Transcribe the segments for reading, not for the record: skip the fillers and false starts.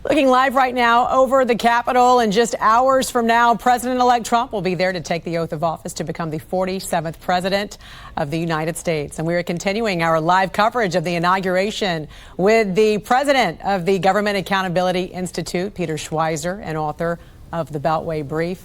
Looking live right now over the Capitol, and just hours from now, President-elect Trump will be there to take the oath of office to become the 47th President of the United States. And we are continuing our live coverage of the inauguration with the President of the Government Accountability Institute, Peter Schweizer, and author of the Beltway Brief,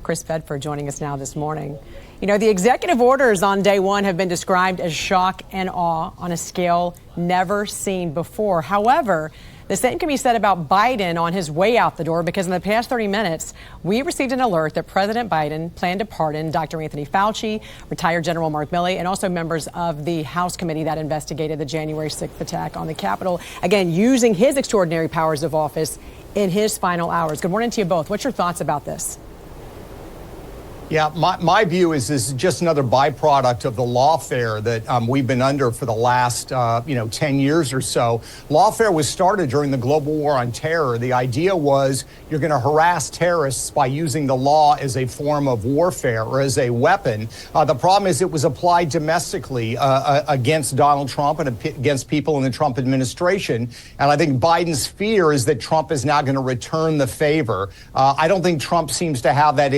Chris Bedford, joining us now this morning. You know, the executive orders on day one have been described as shock and awe on a scale never seen before. However, the same can be said about Biden on his way out the door, because in the past 30 minutes, we received an alert that President Biden planned to pardon Dr. Anthony Fauci, retired General Mark Milley, and also members of the House committee that investigated the January 6th attack on the Capitol. Again, using his extraordinary powers of office in his final hours. Good morning to you both. What's your thoughts about this? Yeah, my view is this is just another byproduct of the lawfare that we've been under for the last, 10 years or so. Lawfare was started during the global war on terror. The idea was you're going to harass terrorists by using the law as a form of warfare or as a weapon. The problem is it was applied domestically against Donald Trump and against people in the Trump administration. And I think Biden's fear is that Trump is now going to return the favor. I don't think Trump seems to have that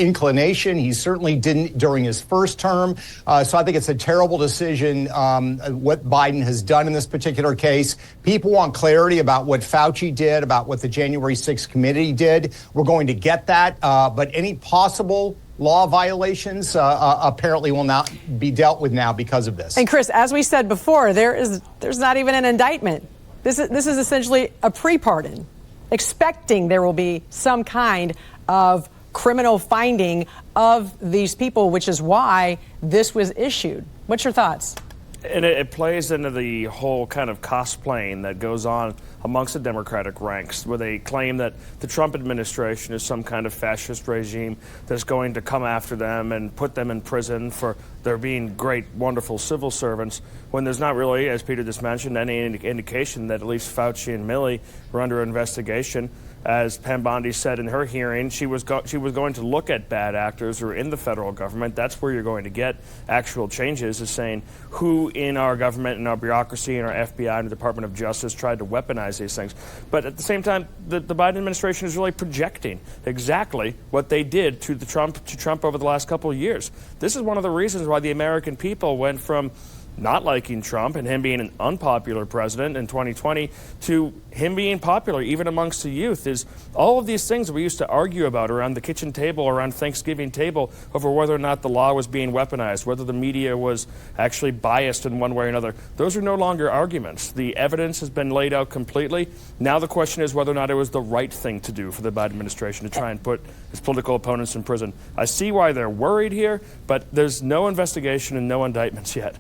inclination. He certainly didn't during his first term. So I think it's a terrible decision what Biden has done in this particular case. People want clarity about what Fauci did, about what the January 6th committee did. We're going to get that. But any possible law violations apparently will not be dealt with now because of this. And Chris, as we said before, there's not even an indictment. This is essentially a pre-pardon, expecting there will be some kind of criminal finding of these people, which is why this was issued. What's your thoughts? And it plays into the whole kind of cosplaying that goes on amongst the Democratic ranks, where they claim that the Trump administration is some kind of fascist regime that's going to come after them and put them in prison for their being great, wonderful civil servants, when there's not really, as Peter just mentioned, any indication that at least Fauci and Milley were under investigation. As Pam Bondi said in her hearing, she was going to look at bad actors who are in the federal government. That's where you're going to get actual changes, is saying who in our government and our bureaucracy and our FBI and the Department of Justice tried to weaponize these things. But at the same time, the Biden administration is really projecting exactly what they did to Trump over the last couple of years. This is one of the reasons why the American people went from not liking Trump and him being an unpopular president in 2020 to him being popular even amongst the youth. Is all of these things that we used to argue about around the kitchen table, around Thanksgiving table, over whether or not the law was being weaponized, whether the media was actually biased in one way or another. Those are no longer arguments. The evidence has been laid out completely. Now the question is whether or not it was the right thing to do for the Biden administration to try and put his political opponents in prison. I see why they're worried here, but there's no investigation and no indictments yet.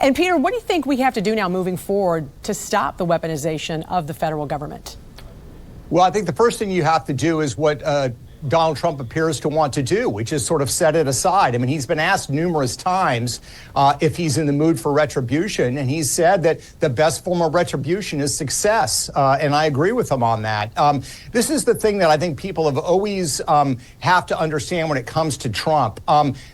And Peter, what do you think we have to do now moving forward to stop the weaponization of the federal government? Well, I think the first thing you have to do is what Donald Trump appears to want to do, which is sort of set it aside. I mean, he's been asked numerous times if he's in the mood for retribution, and he's said that the best form of retribution is success, and I agree with him on that. This is the thing that I think people have always have to understand when it comes to Trump.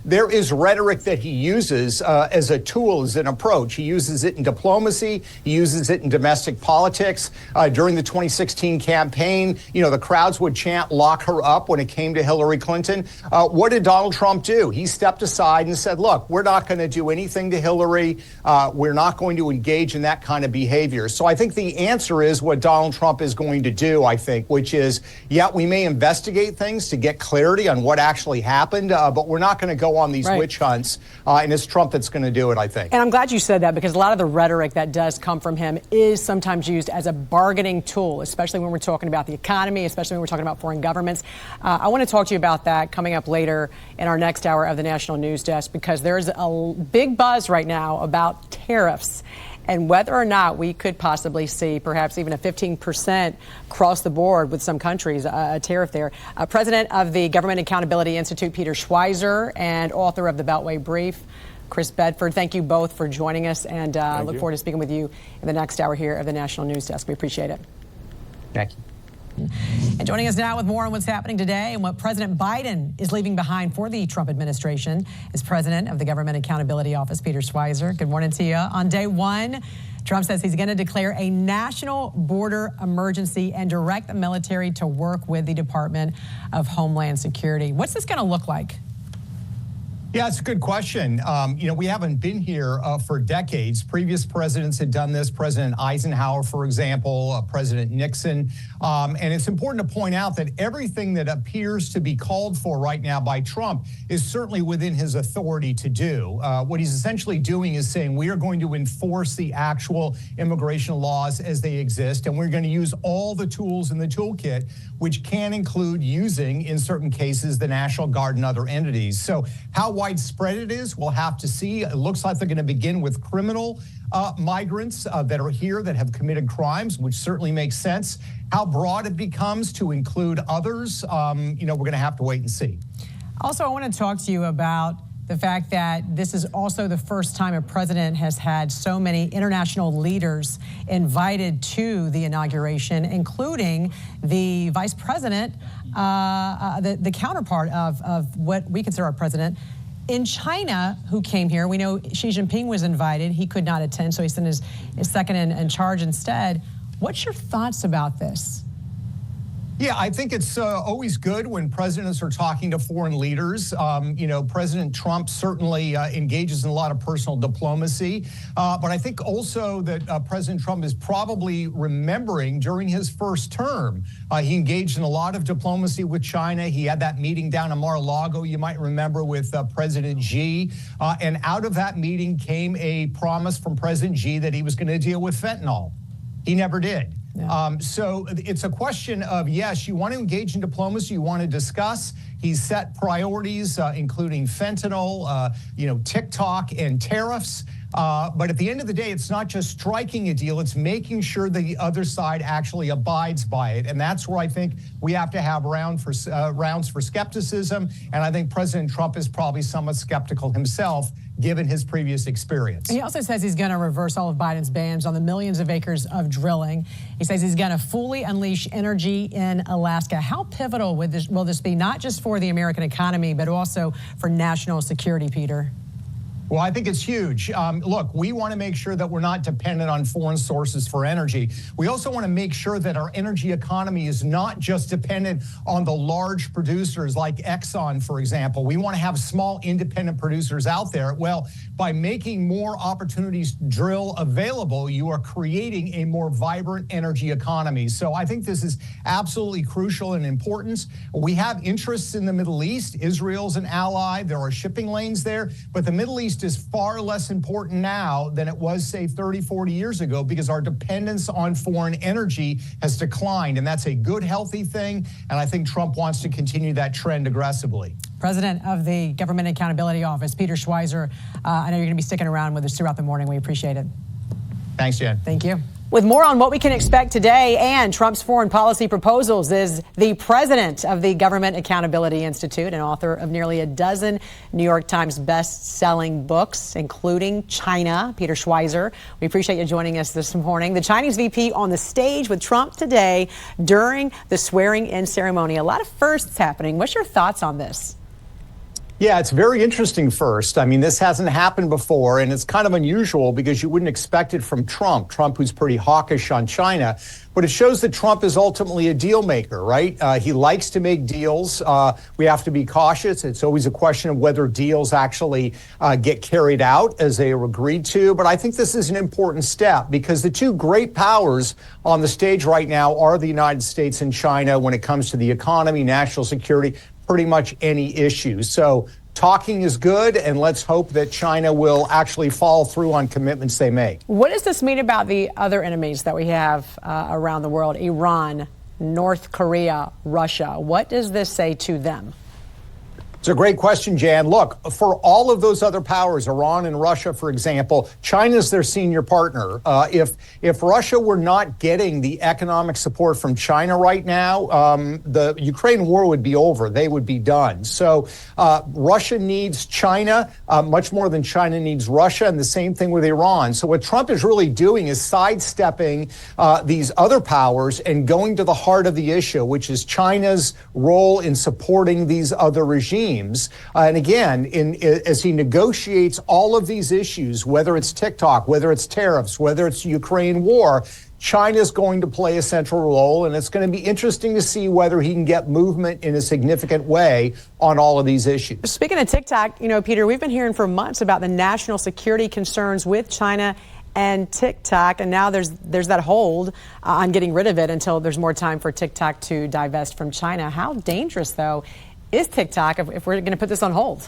There is rhetoric that he uses as a tool, as an approach. He uses it in diplomacy. He uses it in domestic politics. During the 2016 campaign, the crowds would chant, "Lock her up," when it came to Hillary Clinton. What did Donald Trump do? He stepped aside and said, look, we're not going to do anything to Hillary. We're not going to engage in that kind of behavior. So I think the answer is what Donald Trump is going to do, I think, which is, yeah, we may investigate things to get clarity on what actually happened, but we're not going to go on these witch hunts. And it's Trump that's going to do it, I think. And I'm glad you said that, because a lot of the rhetoric that does come from him is sometimes used as a bargaining tool, especially when we're talking about the economy, especially when we're talking about foreign governments. I want to talk to you about that coming up later in our next hour of the National News Desk, because there's a big buzz right now about tariffs and whether or not we could possibly see perhaps even a 15% across the board with some countries, a tariff there. President of the Government Accountability Institute, Peter Schweizer, and author of the Beltway Brief, Chris Bedford, thank you both for joining us, and look forward to speaking with you in the next hour here of the National News Desk. We appreciate it. Thank you. And joining us now with more on what's happening today and what President Biden is leaving behind for the Trump administration is President of the Government Accountability Office, Peter Schweizer. Good morning to you. On day one, Trump says he's going to declare a national border emergency and direct the military to work with the Department of Homeland Security. What's this going to look like? Yeah, it's a good question. We haven't been here for decades. Previous presidents had done this, President Eisenhower, for example, President Nixon. And it's important to point out that everything that appears to be called for right now by Trump is certainly within his authority to do. What he's essentially doing is saying we are going to enforce the actual immigration laws as they exist, and we're going to use all the tools in the toolkit, which can include using, in certain cases, the National Guard and other entities. So how widespread it is, we'll have to see. It looks like they're going to begin with criminal migrants that are here that have committed crimes, which certainly makes sense. How broad it becomes to include others, we're going to have to wait and see. Also, I want to talk to you about the fact that this is also the first time a president has had so many international leaders invited to the inauguration, including the vice president, the counterpart of what we consider our president in China, who came here. We know Xi Jinping was invited. He could not attend, so he sent his second in charge instead. What's your thoughts about this? Yeah, I think it's always good when presidents are talking to foreign leaders. President Trump certainly engages in a lot of personal diplomacy. But I think also that President Trump is probably remembering during his first term, he engaged in a lot of diplomacy with China. He had that meeting down in Mar-a-Lago, you might remember, with President Xi. And out of that meeting came a promise from President Xi that he was going to deal with fentanyl. He never did. Yeah. So it's a question of, yes, you want to engage in diplomacy, you want to discuss. He's set priorities, including fentanyl, TikTok and tariffs. But at the end of the day, it's not just striking a deal, it's making sure the other side actually abides by it. And that's where I think we have to have rounds for skepticism. And I think President Trump is probably somewhat skeptical himself, given his previous experience. He also says he's going to reverse all of Biden's bans on the millions of acres of drilling. He says he's going to fully unleash energy in Alaska. How pivotal will this be, not just for the American economy, but also for national security, Peter? Well, I think it's huge. Look, we want to make sure that we're not dependent on foreign sources for energy. We also want to make sure that our energy economy is not just dependent on the large producers like Exxon, for example. We want to have small independent producers out there. Well, by making more opportunities to drill available, you are creating a more vibrant energy economy. So I think this is absolutely crucial and important. We have interests in the Middle East. Israel's an ally. There are shipping lanes there. But the Middle East is far less important now than it was, say, 30, 40 years ago, because our dependence on foreign energy has declined. And that's a good, healthy thing. And I think Trump wants to continue that trend aggressively. President of the Government Accountability Office, Peter Schweizer, I know you're going to be sticking around with us throughout the morning. We appreciate it. Thanks, Jen. Thank you. With more on what we can expect today and Trump's foreign policy proposals is the president of the Government Accountability Institute and author of nearly a dozen New York Times best-selling books, including China, Peter Schweizer. We appreciate you joining us this morning. The Chinese VP on the stage with Trump today during the swearing-in ceremony. A lot of firsts happening. What's your thoughts on this? Yeah, it's very interesting first. I mean, this hasn't happened before, and it's kind of unusual because you wouldn't expect it from Trump, who's pretty hawkish on China. But it shows that Trump is ultimately a deal maker, right? He likes to make deals. We have to be cautious. It's always a question of whether deals actually get carried out as they are agreed to. But I think this is an important step because the two great powers on the stage right now are the United States and China when it comes to the economy, national security, pretty much any issue. So talking is good, and let's hope that China will actually follow through on commitments they make. What does this mean about the other enemies that we have around the world? Iran, North Korea, Russia. What does this say to them? It's a great question, Jan. Look, for all of those other powers, Iran and Russia, for example, China's their senior partner. If Russia were not getting the economic support from China right now, the Ukraine war would be over. They would be done. So Russia needs China much more than China needs Russia, and the same thing with Iran. So what Trump is really doing is sidestepping these other powers and going to the heart of the issue, which is China's role in supporting these other regimes. Supremes. And again, as he negotiates all of these issues, whether it's TikTok, whether it's tariffs, whether it's Ukraine war, China's going to play a central role, and it's going to be interesting to see whether he can get movement in a significant way on all of these issues. Speaking of TikTok, Peter, we've been hearing for months about the national security concerns with China and TikTok, and now there's that hold on getting rid of it until there's more time for TikTok to divest from China. How dangerous, though, is TikTok if we're going to put this on hold?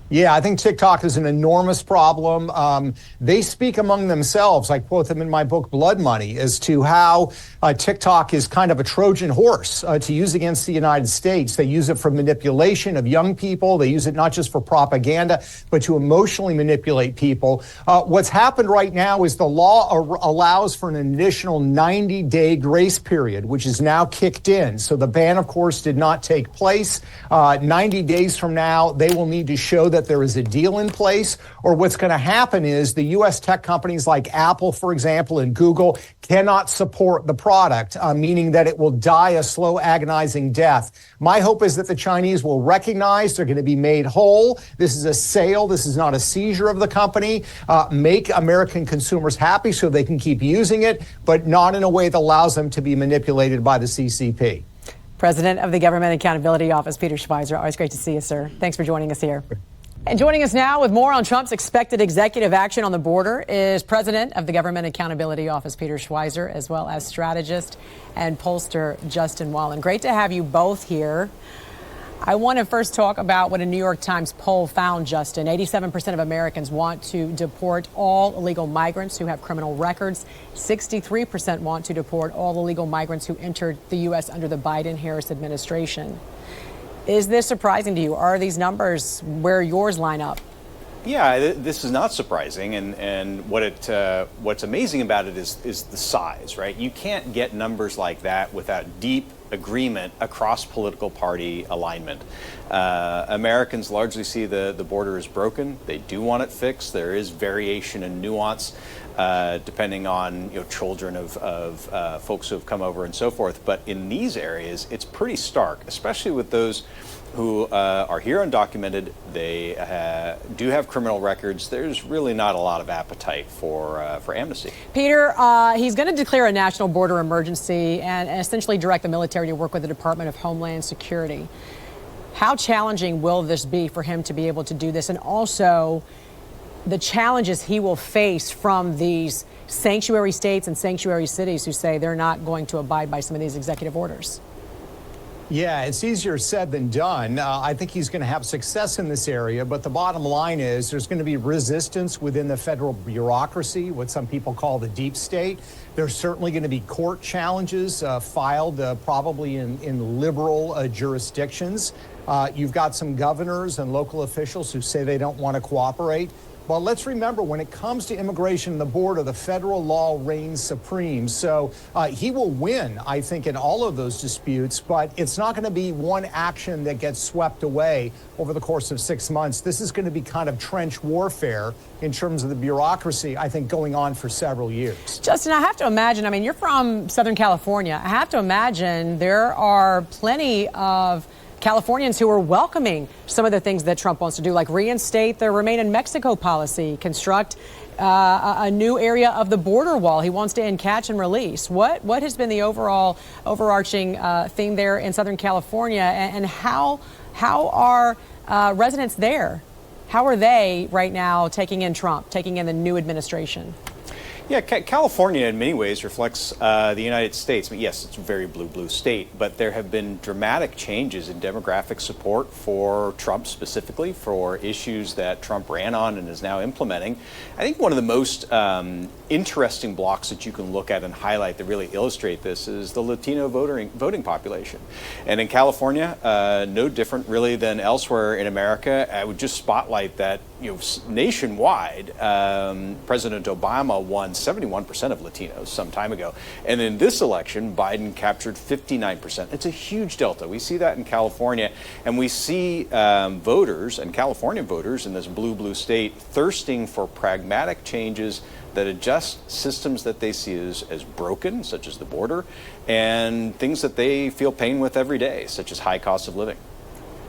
Yeah, I think TikTok is an enormous problem. They speak among themselves. I quote them in my book, Blood Money, as to how TikTok is kind of a Trojan horse to use against the United States. They use it for manipulation of young people. They use it not just for propaganda, but to emotionally manipulate people. What's happened right now is the law allows for an additional 90-day grace period, which is now kicked in. So the ban, of course, did not take place. 90 days from now, they will need to show that there is a deal in place, or what's going to happen is the U.S. tech companies like Apple, for example, and Google cannot support the product, meaning that it will die a slow, agonizing death. My hope is that the Chinese will recognize they're going to be made whole. This is a sale. This is not a seizure of the company. Make American consumers happy so they can keep using it, but not in a way that allows them to be manipulated by the CCP. President of the Government Accountability Office, Peter Schweizer. Always great to see you, sir. Thanks for joining us here. And joining us now with more on Trump's expected executive action on the border is President of the Government Accountability Office, Peter Schweizer, as well as strategist and pollster Justin Wallen. Great to have you both here. I want to first talk about what a New York Times poll found, Justin. 87% of Americans want to deport all illegal migrants who have criminal records. 63% want to deport all illegal migrants who entered the U.S. under the Biden-Harris administration. Is this surprising to you? Are these numbers where yours line up? Yeah, this is not surprising, and what's amazing about it is the size, right? You can't get numbers like that without deep agreement across political party alignment. Americans largely see the border as broken. They do want it fixed. There is variation and nuance depending on children of folks who have come over and so forth. But in these areas, it's pretty stark, especially with those who are here undocumented. They do have criminal records. There's really not a lot of appetite for amnesty. Peter, he's going to declare a national border emergency and essentially direct the military to work with the Department of Homeland Security. How challenging will this be for him to be able to do this? And also the challenges he will face from these sanctuary states and sanctuary cities who say they're not going to abide by some of these executive orders. Yeah, it's easier said than done. I think he's going to have success in this area, but the bottom line is there's going to be resistance within the federal bureaucracy, what some people call the deep state. There's certainly going to be court challenges filed probably in liberal jurisdictions. You've got some governors and local officials who say they don't want to cooperate. Well, let's remember, when it comes to immigration and the border, the federal law reigns supreme. So he will win, I think, in all of those disputes, but it's not going to be one action that gets swept away over the course of 6 months. This is going to be kind of trench warfare in terms of the bureaucracy, I think, going on for several years. Justin, I have to imagine, you're from Southern California. I have to imagine there are plenty of Californians who are welcoming some of the things that Trump wants to do, like reinstate the Remain in Mexico policy, construct a new area of the border wall. He wants to end catch and release. What has been the overarching theme there in Southern California, and how are residents there? How are they right now taking in Trump, taking in the new administration? Yeah, California in many ways reflects the United States. Yes, it's a very blue state, but there have been dramatic changes in demographic support for Trump, specifically for issues that Trump ran on and is now implementing. I think one of the most interesting blocks that you can look at and highlight that really illustrate this is the Latino voting population. And in California, no different really than elsewhere in America. I would just spotlight that nationwide, President Obama won 71% of Latinos some time ago. And in this election, Biden captured 59%. It's a huge delta. We see that in California, and we see voters and California voters in this blue state thirsting for pragmatic changes that adjust systems that they see as broken, such as the border, and things that they feel pain with every day, such as high cost of living.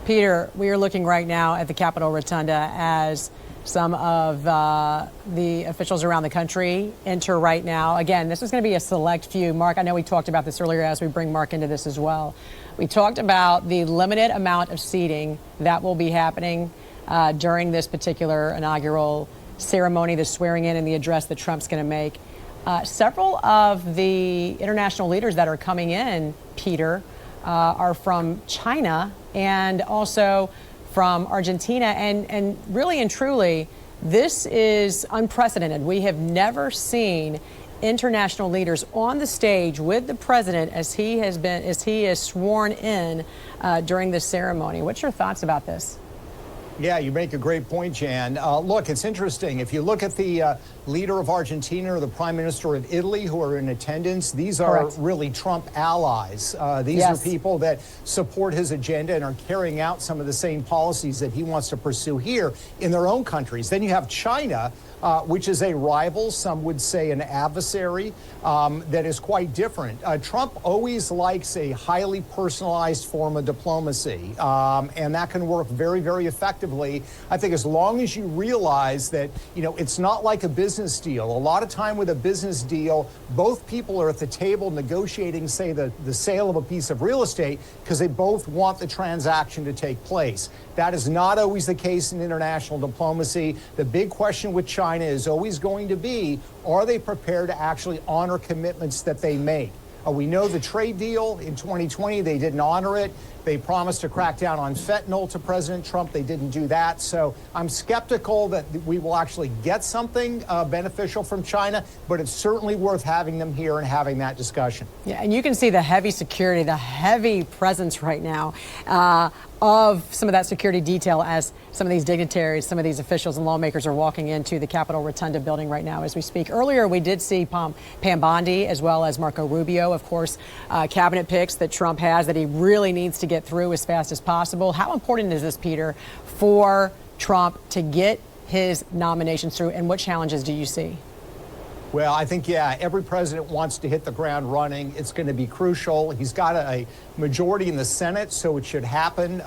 Peter, we are looking right now at the Capitol Rotunda as some of the officials around the country enter right now. Again, this is going to be a select few. Mark, I know we talked about this earlier as we bring Mark into this as well. We talked about the limited amount of seating that will be happening during this particular inaugural ceremony, the swearing in and the address that Trump's going to make. Several of the international leaders that are coming in, Peter, are from China and also from Argentina. And really and truly, this is unprecedented. We have never seen international leaders on the stage with the president as he is sworn in during this ceremony. What's your thoughts about this? Yeah, you make a great point, Jan. Look, it's interesting. If you look at the leader of Argentina or the prime minister of Italy who are in attendance, these are really Trump allies. These are people that support his agenda and are carrying out some of the same policies that he wants to pursue here in their own countries. Then you have China, which is a rival, some would say an adversary, that is quite different. Trump always likes a highly personalized form of diplomacy, and that can work very, very effectively. I think as long as you realize that, it's not like a business deal. A lot of time with a business deal, both people are at the table negotiating, say, the sale of a piece of real estate because they both want the transaction to take place. That is not always the case in international diplomacy. The big question with China is always going to be, are they prepared to actually honor commitments that they make? We know the trade deal in 2020, they didn't honor it. They promised to crack down on fentanyl to President Trump. They didn't do that. So I'm skeptical that we will actually get something beneficial from China, but it's certainly worth having them here and having that discussion. Yeah, and you can see the heavy security, the heavy presence right now of some of that security detail as some of these dignitaries, some of these officials and lawmakers are walking into the Capitol Rotunda building right now as we speak. Earlier, we did see Pam Bondi as well as Marco Rubio, of course, cabinet picks that Trump has that he really needs to get through as fast as possible. How important is this, Peter, for Trump to get his nominations through, and what challenges do you see? Well, I think, every president wants to hit the ground running. It's going to be crucial. He's got a majority in the Senate, so it should happen.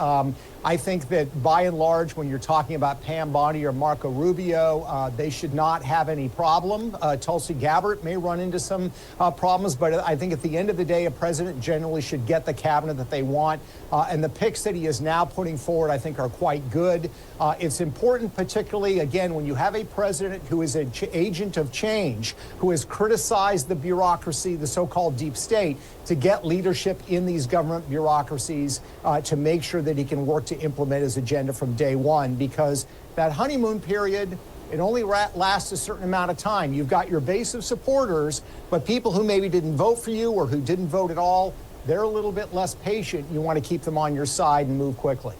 I think that by and large, when you're talking about Pam Bondi or Marco Rubio, they should not have any problem. Tulsi Gabbard may run into some problems, but I think at the end of the day, a president generally should get the cabinet that they want. And the picks that he is now putting forward, I think, are quite good. It's important, particularly, again, when you have a president who is an agent of change, who has criticized the bureaucracy, the so-called deep state, to get leadership in these government bureaucracies to make sure that he can work to implement his agenda from day one, because that honeymoon period, it only lasts a certain amount of time. You've got your base of supporters, but people who maybe didn't vote for you or who didn't vote at all, they're a little bit less patient. You want to keep them on your side and move quickly.